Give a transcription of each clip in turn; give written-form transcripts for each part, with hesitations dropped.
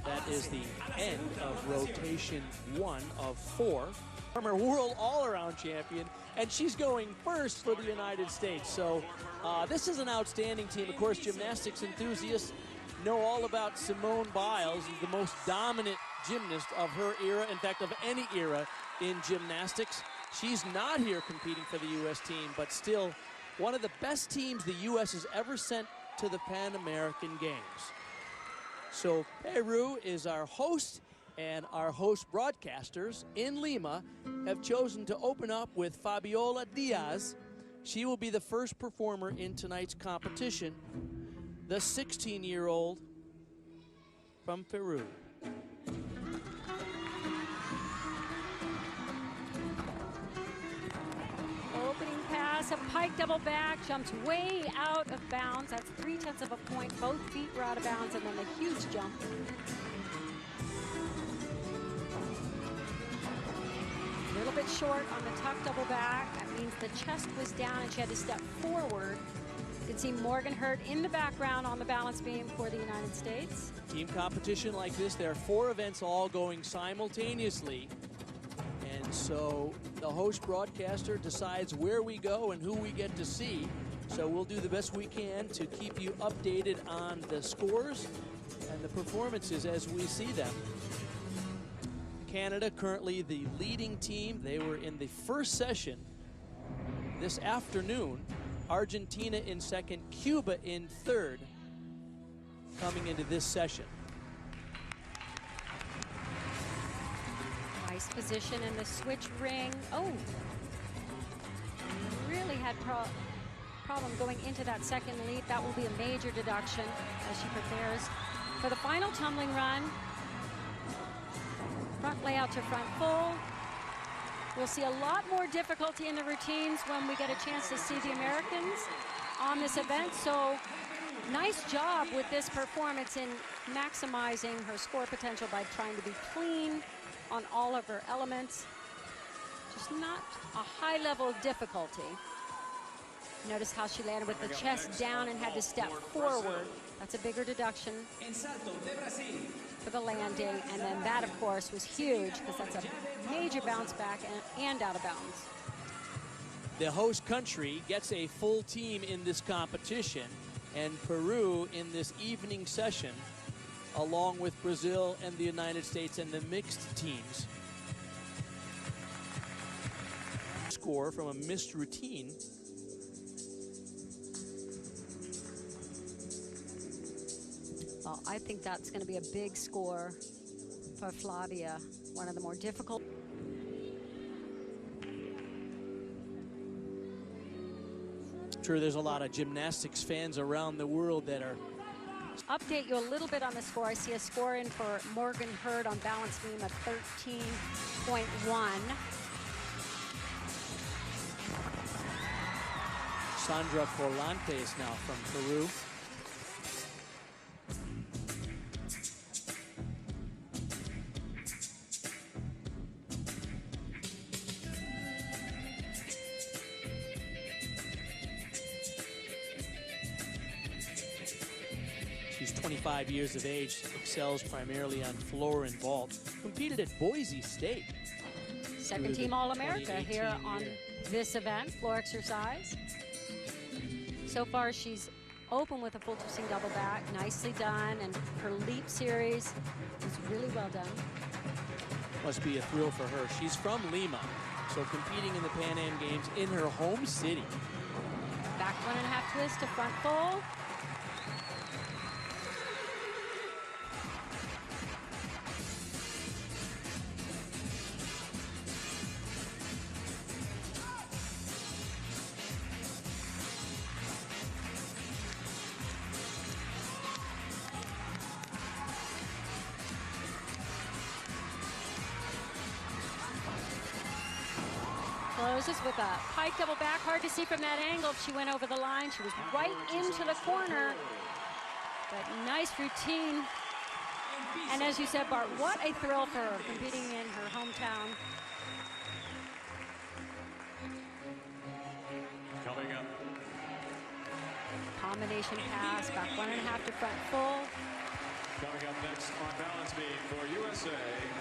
That is the end of rotation 1 of 4. Former world all-around champion, and she's going first for the United States. So this is an outstanding team. Of course, gymnastics enthusiasts know all about Simone Biles, the most dominant gymnast of her era, in fact, of any era in gymnastics. She's not here competing for the U.S. team, but still one of the best teams the U.S. has ever sent to the Pan American Games. So Peru is our host, and our host broadcasters in Lima have chosen to open up with Fabiola Diaz. She will be the first performer in tonight's competition, the 16-year-old from Peru. Opening pass, a pike double back, jumped way out of bounds. That's 0.3 of a point. Both feet were out of bounds, and then a huge jump. A little bit short on the tuck double back. That means the chest was down and she had to step forward. You can see Morgan Hurt in the background on the balance beam for the United States. Team competition like this, there are 4 events all going simultaneously. And so the host broadcaster decides where we go and who we get to see. So we'll do the best we can to keep you updated on the scores and the performances as we see them. Canada currently the leading team. They were in the first session this afternoon. Argentina in second, Cuba in third coming into this session. Nice position in the switch ring. Oh, really had problem going into that second leap. That will be a major deduction as she prepares for the final tumbling run. Front layout to front full. We'll see a lot more difficulty in the routines when we get a chance to see the Americans on this event. So nice job with this performance in maximizing her score potential by trying to be clean on all of her elements. Just not a high level of difficulty. Notice how she landed with the chest down and had to step forward. That's a bigger deduction for the landing, and then that of course was huge because that's a major bounce back and out of bounds. The host country gets a full team in this competition, and Peru in this evening session, along with Brazil and the United States and the mixed teams. Score from a missed routine. Well, I think that's going to be a big score for Flavia, one of the more difficult. I'm sure there's a lot of gymnastics fans around the world that are. Update you a little bit on the score. I see a score in for Morgan Hurt on balance beam of 13.1. Sandra Forlantes now from Peru. She's 25 years of age, excels primarily on floor and vault. Competed at Boise State. Second team All-America here on this event, floor exercise. So far she's open with a full twisting double back, nicely done, and her leap series is really well done. Must be a thrill for her. She's from Lima, so competing in the Pan Am Games in her home city. Back 1.5 twist to front full. Closes with a pike double back. Hard to see from that angle if she went over the line. She was right into the corner. But nice routine. And as you said, Bart, what a thrill for her competing in her hometown. Coming up. Combination pass, back 1.5 to front full. Coming up next on balance beam for USA,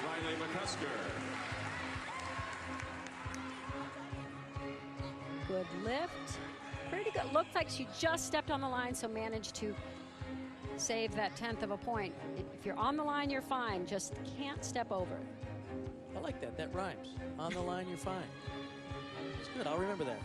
Riley McCusker. Good lift. Pretty good. Looked like she just stepped on the line, so managed to save that 1/10 of a point. If you're on the line, you're fine. Just can't step over. I like that. That rhymes. On the line, you're fine. It's good. I'll remember that.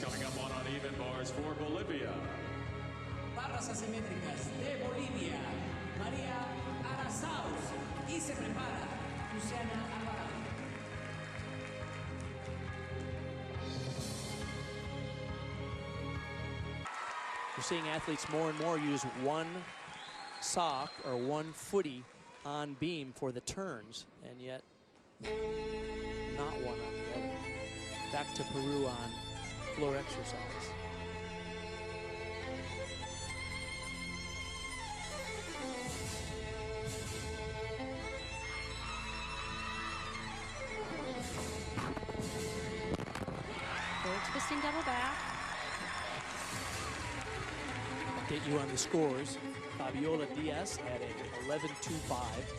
Coming up on uneven bars for Bolivia. Barras asimétricas de Bolivia, María Arazaus. Y se prepara Luciana Alvarado. We're seeing athletes more and more use one sock or one footy on beam for the turns, and yet not one on the other. Back to Peru on floor exercise. Forward twisting double back. Update you on the scores. Fabiola Diaz had a 11.25.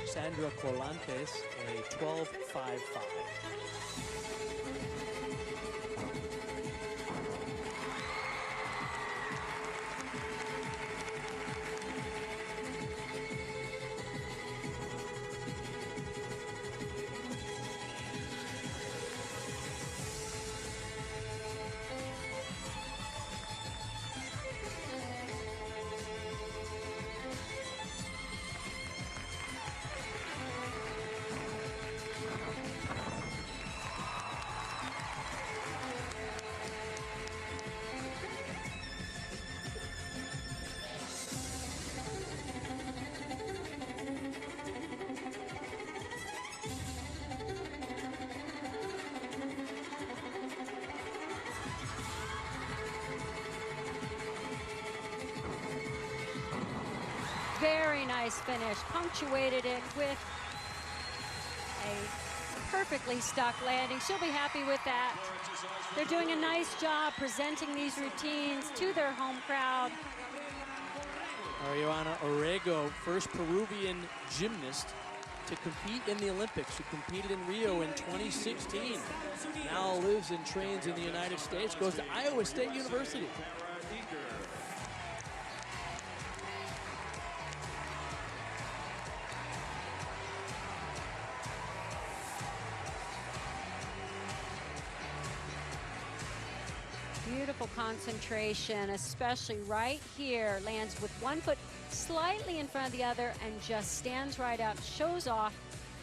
Sandra Colantes a 12.55. Very nice finish. Punctuated it with a perfectly stuck landing. She'll be happy with that. They're doing a nice job presenting these routines to their home crowd. Ariana Orrego, first Peruvian gymnast to compete in the Olympics, who competed in Rio in 2016. Now lives and trains in the United States, goes to Iowa State University. Beautiful concentration, especially right here. Lands with one foot slightly in front of the other and just stands right up, shows off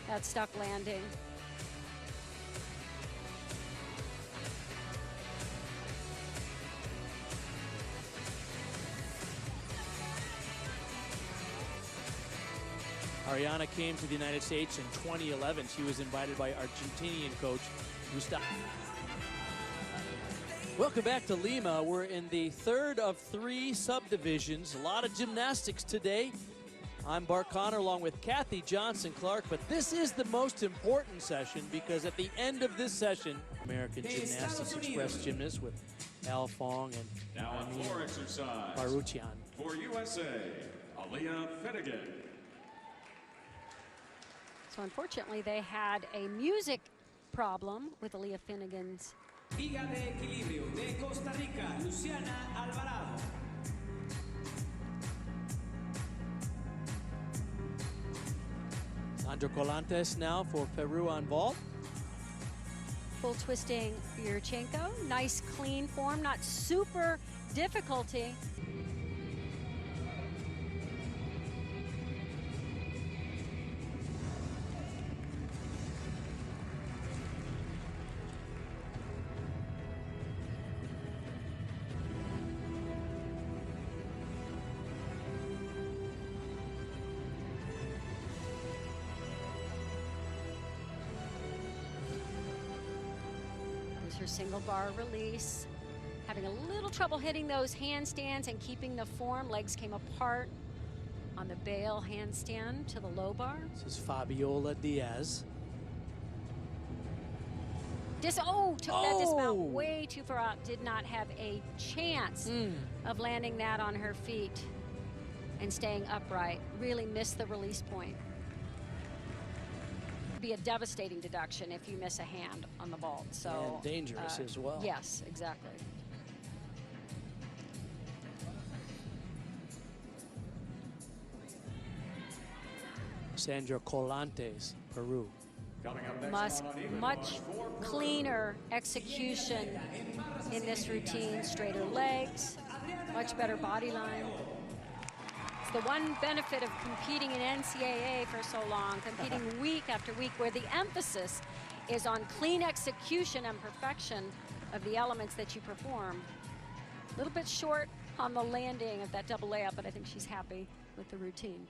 that stuck landing. Ariana came to the United States in 2011. She was invited by Argentinian coach Gustavo. Welcome back to Lima. We're in the third of three subdivisions. A lot of gymnastics today. I'm Bart Connor along with Kathy Johnson-Clark, but this is the most important session because at the end of this session, American Gymnastics Express gymnasts with Al Fong and Now on floor exercise Baruchian. for USA, Aaliyah Finnegan. So unfortunately, they had a music problem with Aaliyah Finnegan's. Viga de equilibrio de Costa Rica, Luciana Alvarado. Sandra Colantes now for Peru on vault. Full twisting Yurchenko. Nice clean form, not super difficulty. her single bar release. Having a little trouble hitting those handstands and keeping the form. Legs came apart on the bail handstand to the low bar. This is Fabiola Diaz. Took that dismount way too far out. Did not have a chance of landing that on her feet and staying upright. Really missed the release point. Be a devastating deduction if you miss a hand on the vault. So and dangerous as well. Yes, exactly. Sandra Colantes, Peru. Much cleaner execution in this routine. Straighter legs, much better body line. It's the one benefit of competing in NCAA for so long, competing week after week, where the emphasis is on clean execution and perfection of the elements that you perform. A little bit short on the landing of that double layup, but I think she's happy with the routine.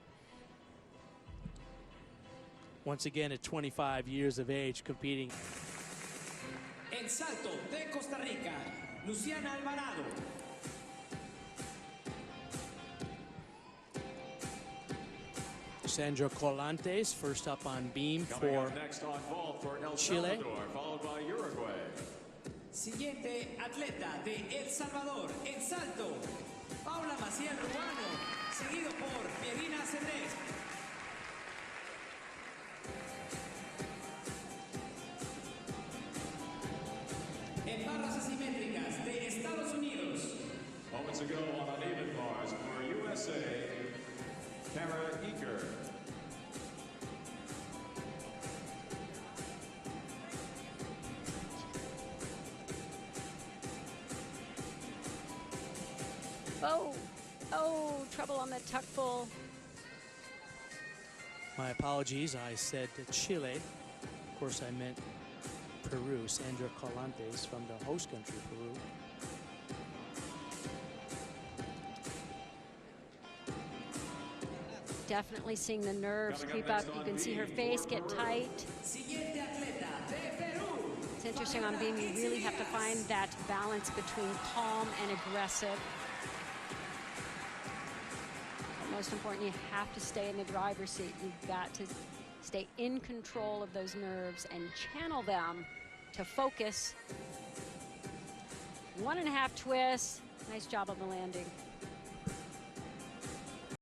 Once again, at 25 years of age, competing. En salto de Costa Rica, Luciana Alvarado. Sandra Colantes, first up on beam for Next on vault for El Chile. Salvador, followed by Uruguay. Siguiente atleta de El Salvador en salto, Paula Maciel Ruano, seguido por Pierina Cedrés. En barras asimétricas de Estados Unidos. Moments ago on uneven bars for USA, Kara Eaker. Trouble on the tuck pull. My apologies, I said Chile. Of course, I meant Peru. Sandra Colantes from the host country, Peru. Definitely seeing the nerves creep up. You can see her face get tight. It's interesting on beam, you really have to find that balance between calm and aggressive. But most important, you have to stay in the driver's seat. You've got to stay in control of those nerves and channel them to focus. 1.5 twists. Nice job on the landing.